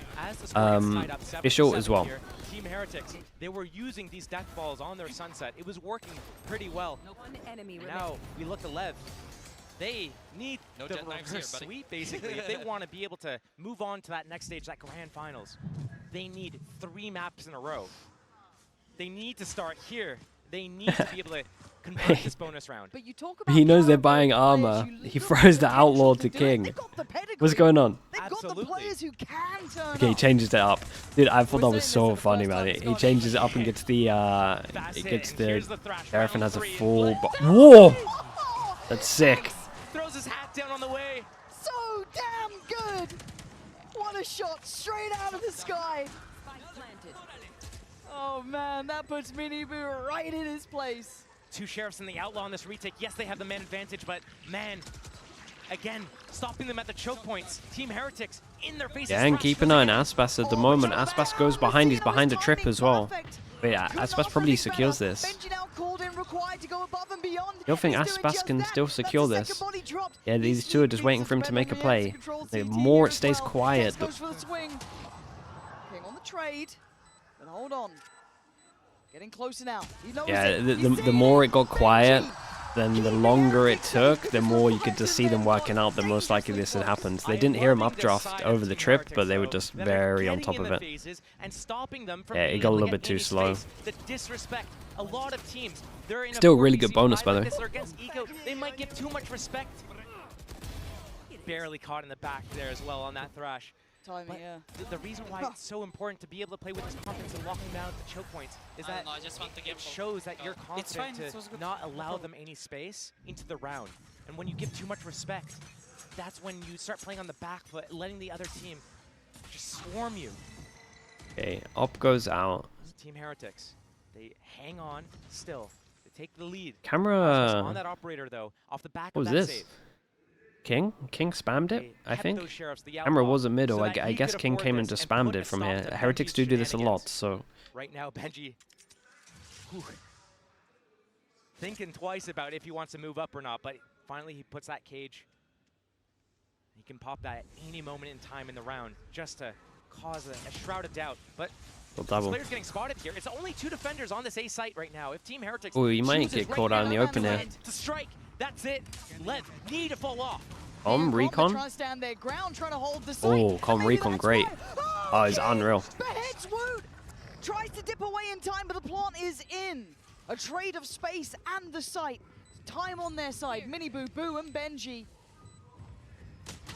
Official as well. Team Heretics, they were using these death balls on their sunset. It was working pretty well. Now we look at LEV. They need the reverse sweep, basically, if they want to be able to move on to that next stage, that grand finals. They need 3 maps in a row. They need to start here. They need to be able to convert this bonus round. But you talk about He knows they're caliber buying of players, armor. you He look throws at the Outlaw to potential do it. King. They've got the pedigree. What's going on? They've got the Absolutely. players who can turn Okay, he up. changes it up. Dude, I thought that was so saying this is the funny, first man. time He it's gone changes it in. up and gets the That's it it, gets and the here's the thrash. Sheriff and Round has a 3. full Let's whoa! Oh, That's sick. throws his hat down on the way. so damn good. What a shot straight out of the sky. Oh man, that puts Miniboo right in his place. 2 Sheriffs and the Outlaw on this retake. Yes, they have the man advantage, but man, again, stopping them at the choke points. Team Heretics in their faces. Yeah, and Thrash keep an eye on pushing Aspas at the Oh, moment. but Aspas man, goes behind. He's Mazino behind a is trip timing as well. perfect. Wait, Could not Aspas probably be secures better. this. Benji now called in, required to go above and beyond. You don't think He's doing Aspas just can that. still That's secure the this? second body dropped. Yeah, these He two are just needs waiting for him to spend make a on play. to control The CT more here it as stays well. quiet, Jess goes for the swing. King on the trade. But hold on. Getting closer now. He knows Yeah, it. the He's seeing more it. it got quiet, Benji. then the longer it took, the more you could just see them working out, the most likely this had happened. They didn't hear him updraft over the trip, but they were just very on top of it. Yeah, it got a little bit too slow. The disrespect. A lot of teams, they're in Still a really 4v good bonus, by the way. this or against Eco, they might give too much respect. Barely caught in the back there as well on that thrash. Timing, But yeah. the reason why it's so important to be able to play with this confidence and locking down at the choke points is that I just want to it shows that you're It's fine, confident it was to good. not No allow problem. them any space into the round. And when you give too much respect, that's when you start playing on the back foot, letting the other team just swarm you. Okay, up goes out. Team Heretics, they hang on still. They take the lead. on Camera. that operator though, off the back What of was that this? save. King spammed it, They I kept think. those sheriffs, the Camera outlaw, was a middle. so I that he guess could King afford came and this just put spammed a it from stop here. to Heretics Benji's do this a lot, shenanigans. so Right now, Benji, whew, thinking twice about if he wants to move up or not, but finally he puts that cage. He can pop that at any moment in time in the round just to cause a shroud of doubt. But we'll this double. player's getting spotted here. It's only 2 defenders on this A site right now. If Team Heretics Oh, you might chooses get right caught out in now the open here. to strike, that's it. LEV need to fall off. Recon. Trying to stand their ground, trying to hold the Oh, site. Com Maybe Recon, that's great. why. Oh, he's King unreal. beheads Woot. Tries to dip away in time, but the plant is in. A trade of space and the site. Time on their side. Miniboo, Boo, and Benji.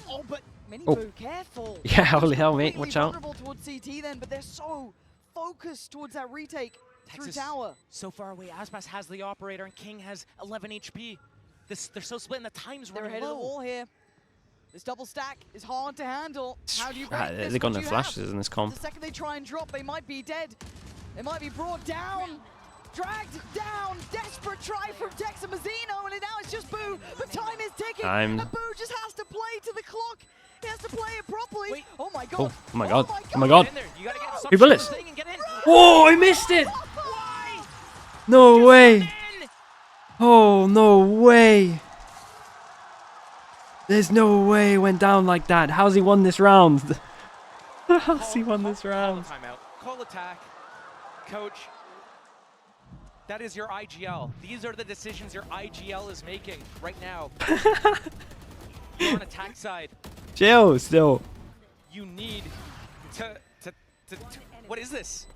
Oh, but Miniboo, careful. Yeah, holy He's hell, mate. completely Watch out. vulnerable towards CT then, but they're so focused towards that retake through Texas tower. so far away. Aspas has the operator, and King has 11 HP. They're so split, and the time's They're running ahead of the low. wall here. This double stack is hard to handle. How do you break this? They got What no do you flashes have? in this comp. The second they try and drop, they might be dead. They might be brought down, dragged down. Desperate try from Tex and Mazzino, and now it's just Boo. But time is ticking, Time. and Boo just has to play to the clock. He has to play it properly. Wait. Oh my god. Oh my god. Oh my Get god. in there. You gotta get some Three bullets. thing and get in. Oh, I missed it. Why? No Just way. in. Oh, no way. There's no way it went down like that. How's he won this round? How's he won this round? Call timeout. Call attack. Coach, that is your IGL. These are the decisions your IGL is making right now. You're on attack side. Chill, still. You need to what is this?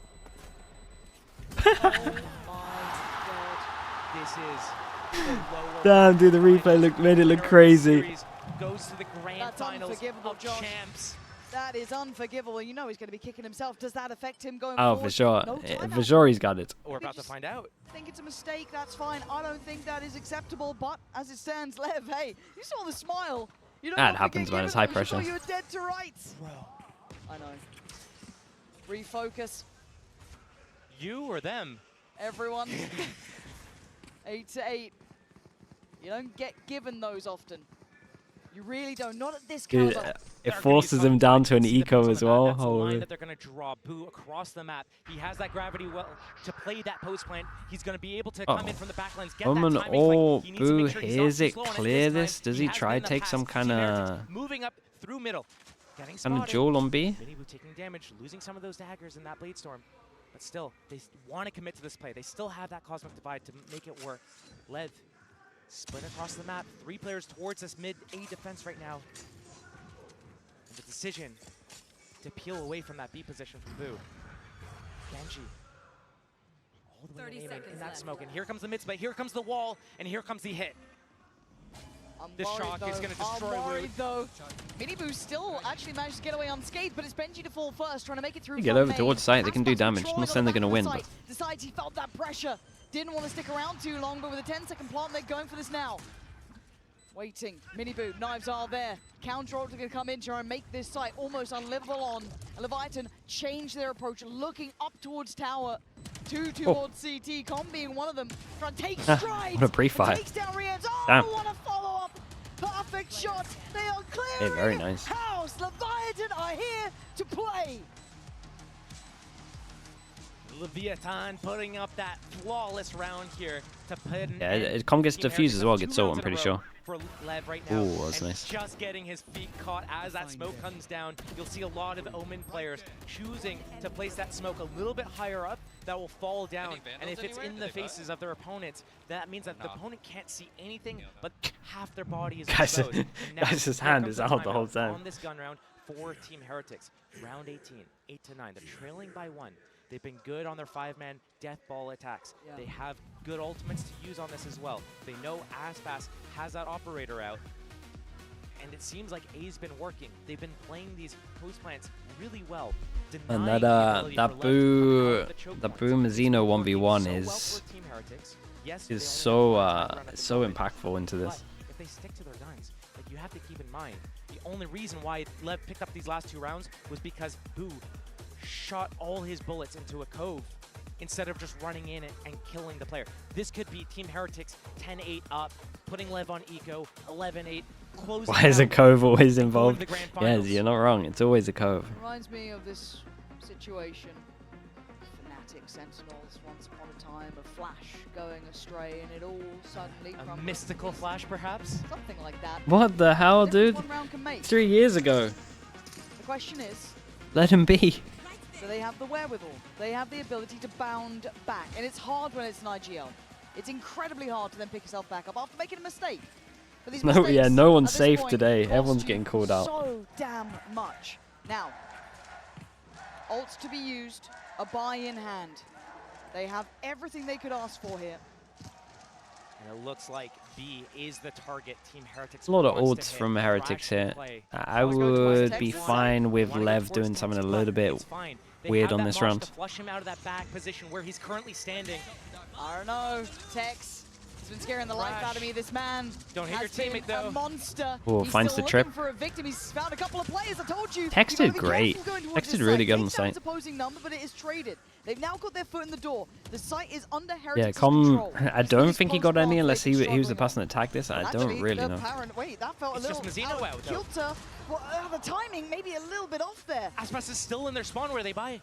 Oh my god. This is the lower Damn, dude, the replay made it look crazy. Series goes to the grand That's finals unforgivable, of Josh. champs. That is unforgivable. You know he's going to be kicking himself. Does that affect him going Oh, forward? for sure. No timeout. For sure he's got it. We're about to find out. I think it's a mistake. That's fine. I don't think that is acceptable. But as it stands, Lev, hey, you saw the smile. You don't That have to happens, get man. It's given high those. pressure. You thought you were dead to rights. I know. Refocus. You or them? Everyone. 8-8. You don't get given those often. You really don't. Not at this Dude, caliber. it forces him down to an eco as well. That's the line Holy. that they're going to draw Boo across the map. He has that gravity well to play that post plant. He's going to be able to come in from the backlands, get that timing right. He needs to Boo make sure he's not hears too it, slow on clear time. this. Does he has try been in the take past. some Team kind Heretics of moving up through middle, getting spotted. duel on B? Miniboo taking damage, losing some of those daggers in that Blade Storm. But still, they want to commit to this play. They still have that Cosmic Divide to make it work. Lev, split across the map. 3 players towards this mid-A defense right now. And the decision to peel away from that B position from Boo. Genji. All the way 30 to seconds in that left. smoke. And here comes the mid split. Here comes the wall. And here comes the hit. I'm This worried, shock is though. gonna destroy I'm worried, Wood. though. Miniboo still actually managed to get away unscathed, but it's Benji to fall first, trying to make it through. Get from over main. towards site, they can do Aspas damage. controlling Not saying on they're the gonna back win, of the but site. Decides he felt that pressure. Didn't want to stick around too long, but with a 10-second plant, they're going for this now. Waiting. Miniboo, knives are there. Counter ult are going to come in, try and make this site almost unlivable on. And Leviathan change their approach, looking up towards tower. 2 towards CT, Com being one of them. Trying to take strides. What a pre-fire. Takes down Rienz. Oh, Damn. what a follow-up. Perfect shot. They are clearing very nice. house. Leviathan are here to play. Leviathan putting up that flawless round here to put an Yeah, end Com gets to Team defused as well, Heretics. gets 2 ult, rounds I'm in a pretty row sure. For Lev right now. Ooh, that's and nice. Just getting his feet caught as that smoke comes down. You'll see a lot of Omen players choosing to place that smoke a little bit higher up that will fall down. And if it's in the faces of their opponents, that means that the opponent can't see anything, but half their body is Guys, exposed. And now, guys, his here hand comes is the out the timeout whole time. on this gun round for Team Heretics. Round 18, 8-9. They're trailing by 1. They've been good on their 5-man death ball attacks. Yeah. They have good ultimates to use on this as well. They know Aspas has that operator out. And it seems like A's been working. They've been playing these post plants really well. And denying that the ability that for Lev to come out of the choke the points. Boo Mazzino Working 1v1 so well is for Team Heretics. Yes, is they only so have one time around at the so moment, impactful into this. but if they stick to their guns, like you have to keep in mind, the only reason why Lev picked up these last 2 rounds was because Boo shot all his bullets into a cove instead of just running in and killing the player. This could be Team Heretics 10-8 up, putting Lev on eco, 11-8, closing Why is a out, cove always and going to involved? the grand Yes, finals. you're not wrong. It's always a cove. Reminds me of this situation. Fnatic Sentinels, once upon a time, a flash going astray, and it all suddenly A crumbles. mystical flash, perhaps? Something like that. What the hell, Difference dude? one round can make. 3 years ago. The question is, Let him be. do they have the wherewithal? They have the ability to bound back, and it's hard when it's an IGL. It's incredibly hard to then pick yourself back up after making a mistake. But these No, mistakes, yeah, no one's at this safe point, today. cost Everyone's you getting called out. So damn much. Now, ults to be used, a buy in hand. They have everything they could ask for here. And it looks like B is the target Team Heretics. A lot of wants to ults hit. from Heretics Rational here. play. I Always go towards would Tex be one. fine with Wanna go Lev towards doing Tex, something a but little bit it's fine. They weird have on that this march round. to flush him out of that back position where he's currently standing. I don't know, Tex. He's been scaring the life out of me. This man Don't hit has your teammate, been a though. monster. Oh, He's finds still the trip. looking for a victim. He's found a couple of players. I told you. Tex You've gotta did be great. careful going towards Tex this did really site. good on the Takes down site. its opposing number, but it is traded. They've now got their foot in the door. The site is under Yeah, Heretics' Com. control. I Still don't this think he got any post-bomb unless he fake was the struggling person that tagged this. I on. don't Actually, really the know. Parent, wait, that felt It's a just little Mazzino out, though. kilter. Well, the timing maybe a little bit off there. Aspas is still in their spawn where they buy.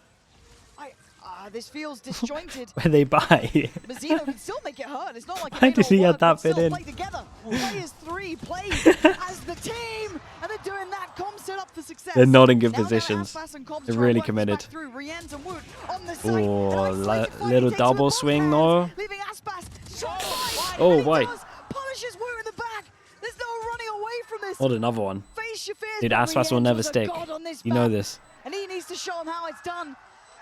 This feels disjointed. Where they buy. Mazzino can still make it hurt. It's not like it Why made did all he work, have that but still bit in? play together. Players 3 play as the team, and they're doing that. Com set up for success. They're not in good Now positions. Aspas and Com They're try really and work this committed. back through. Rienz and Wood on the site. Ooh, An isolated fight. little He takes him double in both swing, hands, no? leaving Aspas shot wide, Oh, and he wait. does. Punishes Wood in the back. There's no running away from this. Hold another one. Face your fears. Dude, but Aspas will Rienz never was a stick. god on this You know map. this. And he needs to show him how it's done.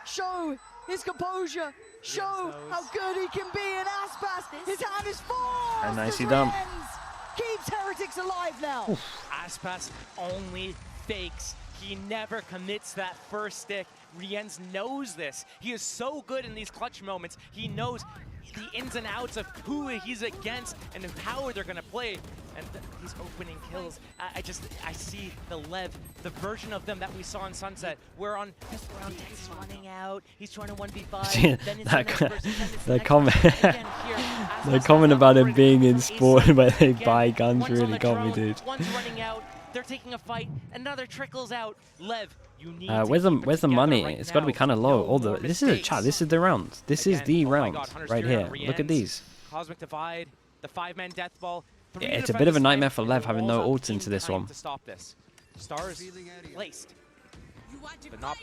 Show his composure. Show how good he can be in Aspas. His hand is forced. And nicely as done. Rienz keeps Heretics alive now. Aspas only fakes. He never commits that first stick. Rienz knows this. He is so good in these clutch moments. He knows the ins and outs of who he's against and how they're going to play. And these opening kills, I see the LEV, the version of them that we saw in Sunset, where on this round, he's running out, he's trying to 1v5, then it's the next person, then it's the next person. The comment about him being in sport where they buy guns really got me, dude. One's running out, they're taking a fight, another trickles out. LEV, you need where's the money? It's got to be kind of low. All the this is a chat. This is the round. This is the round right here. Look at these. Cosmic Divide, the 5-man death ball. Yeah, it's a bit of a nightmare for LEV having no ults into this one. To stop this. Stars placed. But not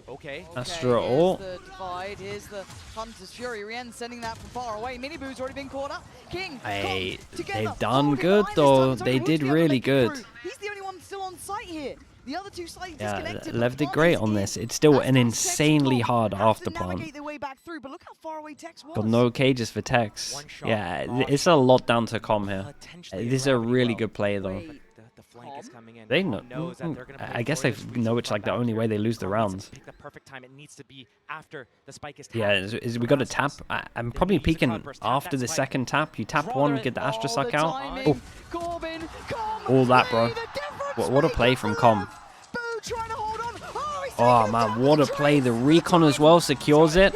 okay. Astra here's ult. the divide. Here's the Hunter's Fury. Rien sending that from far away. Miniboo's already been caught up. King, Hey, together, they've done holding good line this though. time. It's They only did Wood to be able to really make it good. through. He's the only one still on site here. The other two sites Yeah, disconnected. LEV did great on this. It's still an insanely hard after plant. Their way back through, but look how far away Tex was. Got no cages for Tex. Yeah, it's a lot down to Com here. This is a really good play though. The flank is coming in. They know. Knows that they're gonna play I guess for they this know it's like the only way they lose the rounds. Pick the perfect time. It needs to be after the spike is tapped. Yeah, we got to tap. I'm probably peeking after the second tap. You tap one, get the Astra suck out. Oh, all that, bro. What a play from Com. Oh man, what a play. The recon as well secures it.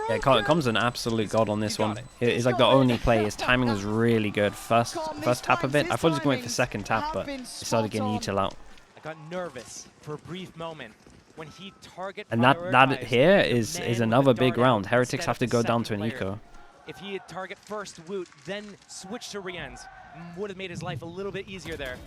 Yeah, Com's an absolute god on this one. It's like the only play. His timing was really good. First tap of it. I thought he was going for second tap, but he started getting util out. I got nervous for a brief moment when he target. And that here is another big round. Heretics have to go down to an eco. If he had target first Woot, then switch to Rienz, would have made his life a little bit easier there.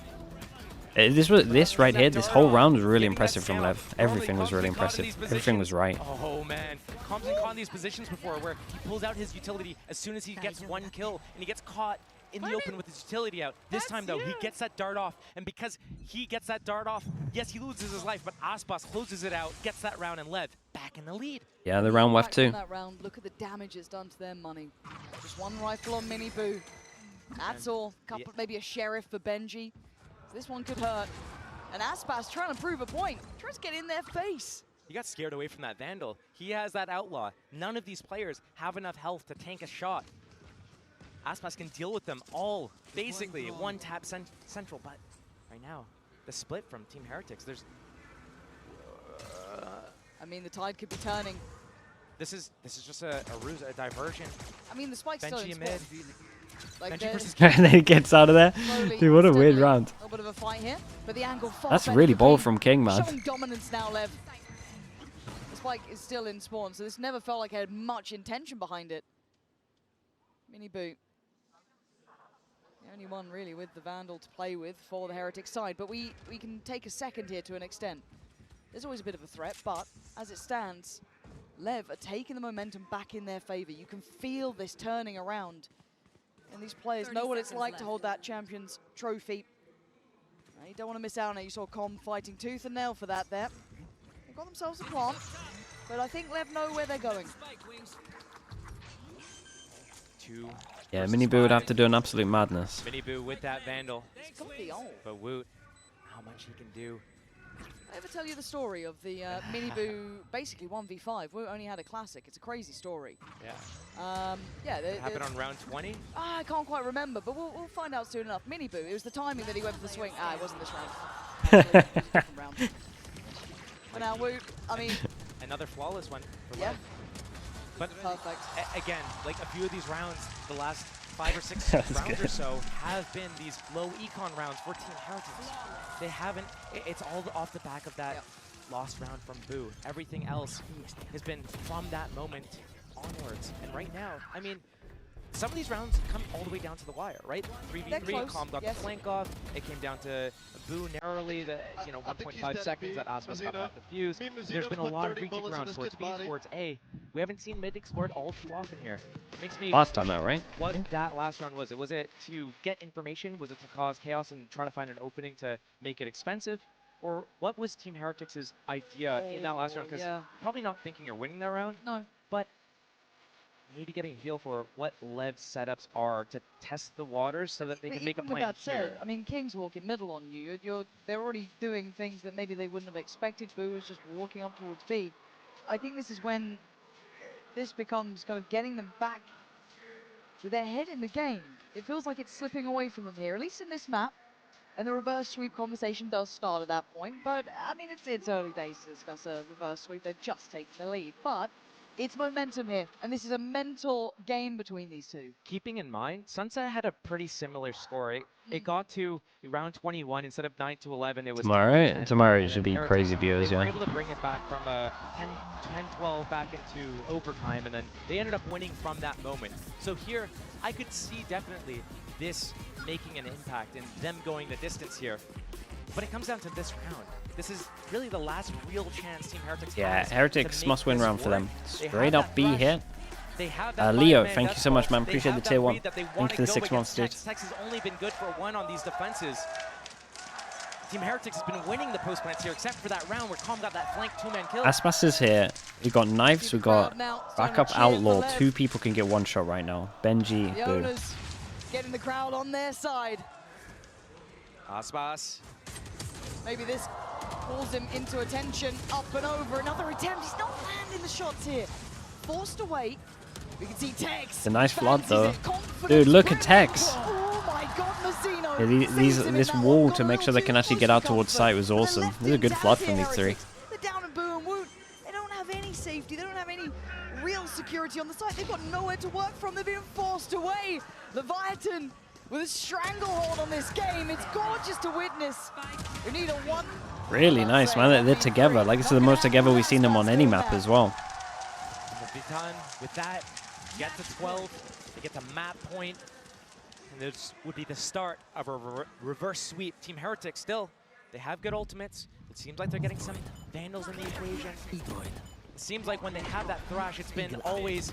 This right here, this whole round was really impressive from LEV. Everything was really impressive. Everything was right. Oh man, Com's been caught in these positions before where he pulls out his utility as soon as he gets one kill and he gets caught in the open with his utility out. This time though, he gets that dart off, and because he gets that dart off, yes, he loses his life, but Aspas closes it out, gets that round, and LEV back in the lead. Yeah, the round left too. That round, look at the damage it's done to their money. Just one rifle on Miniboo. That's all. Couple, maybe a sheriff for Benji. This one could hurt. And Aspas trying to prove a point. Tries to get in their face. He got scared away from that Vandal. He has that Outlaw. None of these players have enough health to tank a shot. Aspas can deal with them all, basically, one tap central. But right now, the split from Team Heretics, there's... I mean, the tide could be turning. This is just a ruse, a diversion. I mean, the spike's still in mid. Like And then he gets out of there. Dude, what a weird round. A little bit of a fight here, but the angle far That's better really for bold Payne. from King, man. Showing dominance now, LEV. The spike is still in spawn, so this never felt like it had much intention behind it. Miniboo. The only one really with the Vandal to play with for the Heretic side, but we can take a second here to an extent. There's always a bit of a threat, but as it stands, LEV are taking the momentum back in their favor. You can feel this turning around. And these players know what it's like to hold that Champions Trophy. You don't want to miss out on it. You saw Com fighting tooth and nail for that there. They've got themselves a plant, but I think LEV know where they're going. Yeah, Miniboo would have to do an absolute madness. Miniboo with that Vandal. He's got the ult. But Woot, how much he can do. I ever tell you the story of the Miniboo basically 1v5? Woot only had a classic. It's a crazy story. Yeah. Yeah. It happened on round 20? I can't quite remember, but we'll find out soon enough. Miniboo, it was the timing that he went for the swing. It wasn't this round. Actually, it was a different round. But now Woot, I mean... Another flawless one. Yeah. But perfect. Again, like a few of these rounds, the last 5 or 6 rounds or so have been these low econ rounds for Team Heretics. They haven't, it's all off the back of that lost round from Boo. Everything else has been from that moment onwards. And right now, I mean, some of these rounds come all the way down to the wire, right? 3v3, Com got the flank off. It came down to Boo narrowly, the 1.5 seconds that Aspas got off the fuse. There's been a lot of retake rounds towards B, towards A. We haven't seen mid explored all too often here. It makes me Last time though, right? what that last round was. Was it to get information? Was it to cause chaos and try to find an opening to make it expensive? Or what was Team Heretics' idea in that last round? Because probably not thinking you're winning that round. No. But maybe getting a feel for what LEV setups are to test the waters so that they can make a Even with plan that here. said, I mean, King's walking middle on you. They're already doing things that maybe they wouldn't have expected. Boo was just walking up towards B. I think this is when this becomes kind of getting them back with their head in the game. It feels like it's slipping away from them here, at least in this map. And the reverse sweep conversation does start at that point. But, I mean, it's early days to discuss a reverse sweep. They're just taking the lead. But it's momentum here. And this is a mental game between these two. Keeping in mind, Sunset had a pretty similar score. It got to round 21 instead of 9-11. It was Tomorrow should be Heretics, crazy viewers, they were yeah. able to bring it back from a 10-12 back into overtime, and then they ended up winning from that moment. So here, I could see definitely this making an impact and them going the distance here. But it comes down to this round. This is really the last real chance Team Heretics has. Heretics must win round for them. Straight up B here. They have that Leo, five-man thank you death so much, ball. man. They Appreciate have the that tier 1. read that they Thank wanna you for the go 6 against months, dude. Tex. Tex has only been good for 1 on these defenses. Team Heretics has been winning the post plants here, except for that round where Calm got that flank 2-man kill. Aspas is here. We got Knives, we got Backup Outlaw. 2 people can get 1 shot right now. Benji, The Boo. owners getting the crowd on their side. Aspas. Maybe this pulls him into attention. Up and over. Another attempt. He's not landing the shots here. Forced away. We can see Tex. It's a nice flood, fancies though. it, confidence, Dude, look at brilliant. Tex. Oh my God, Mazzino. Yeah, sees him in this that wall one. to Got make a sure they little can too actually close get for out towards comfort. site was But they're awesome. left This is a good things flood out from here, these 3. Heretics. They're down in Boo and Woot. They don't have any safety. They don't have any real security on the site. They've got nowhere to work from. They've been forced away. Leviathan with a stranglehold on this game. It's gorgeous to witness. We need a 1. Really nice, man. They're together. Like, this is the most together we've seen them on any map as well. Vitan, with that, get to 12. They get to map point. And this would be the start of a reverse sweep. Team Heretics still, they have good ultimates. It seems like they're getting some Vandals in the equation. It seems like when they have that Thrash, it's been always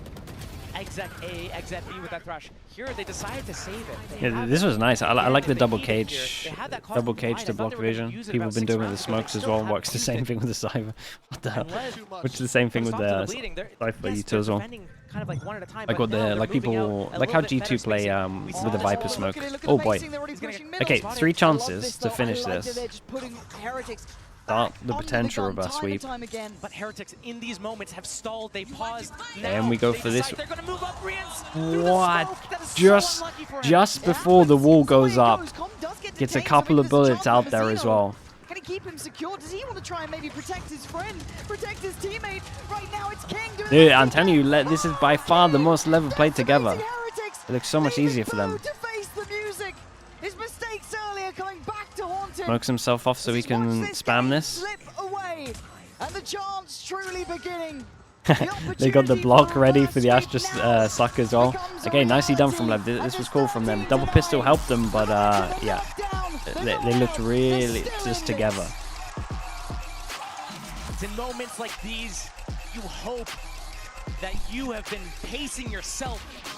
exec A, exec B with that Thrash. Here, they decided to save it. Yeah, this was nice. I like the double cage. They had that cause Double of cage divide. to I thought block they were gonna vision. use it People about have been 6 doing it with rounds the ago. They smokes as still well. haven't Works the used same it. thing with the Cypher. What the hell? And Which is the same thing with the Cypher yes, you too as well. defending kind of like one at a time, Like but what now the they're like moving people out a like how little bit better G2 play spacing. We with saw the this Viper all. smoke. Look at the Oh boy. pacing, they're already pushing middle. Okay, 3 chances to though. finish I like that this. they're just putting Heretics Start back the onto potential gun reverse time sweep. and time again. But Heretics in these moments have stalled, they paused. And we go for this. They're gonna move up through the What? smoke. That is so Just unlucky for him. just Yeah, before but the wall seems the way goes it up. goes. Com does get Gets a detained, so couple maybe of there's a bullets chance out for there as Mazzino. well. Can he keep him secure? Does he want to try and maybe protect his friend, protect his teammate? Right now it's King doing Dude, that I'm to telling you, King. this is by far the most level played together. Decimating Heretics, It looks so much leaving easier for them. Boo to face the music. His mistakes earlier coming back to haunt him. Smokes himself off so he Just watch can spam game this. slip away, and the chance truly beginning. They got the opportunity block for a ready reverse for the sweep Astra now suck as well. becomes a Okay, nicely done from reality, Lev. This and was the cool from them. team Double pistol tonight. helped them, but Never yeah, let down. They're they not looked out. They're really still just in together. this. It's in moments like these, you hope that you have been pacing yourself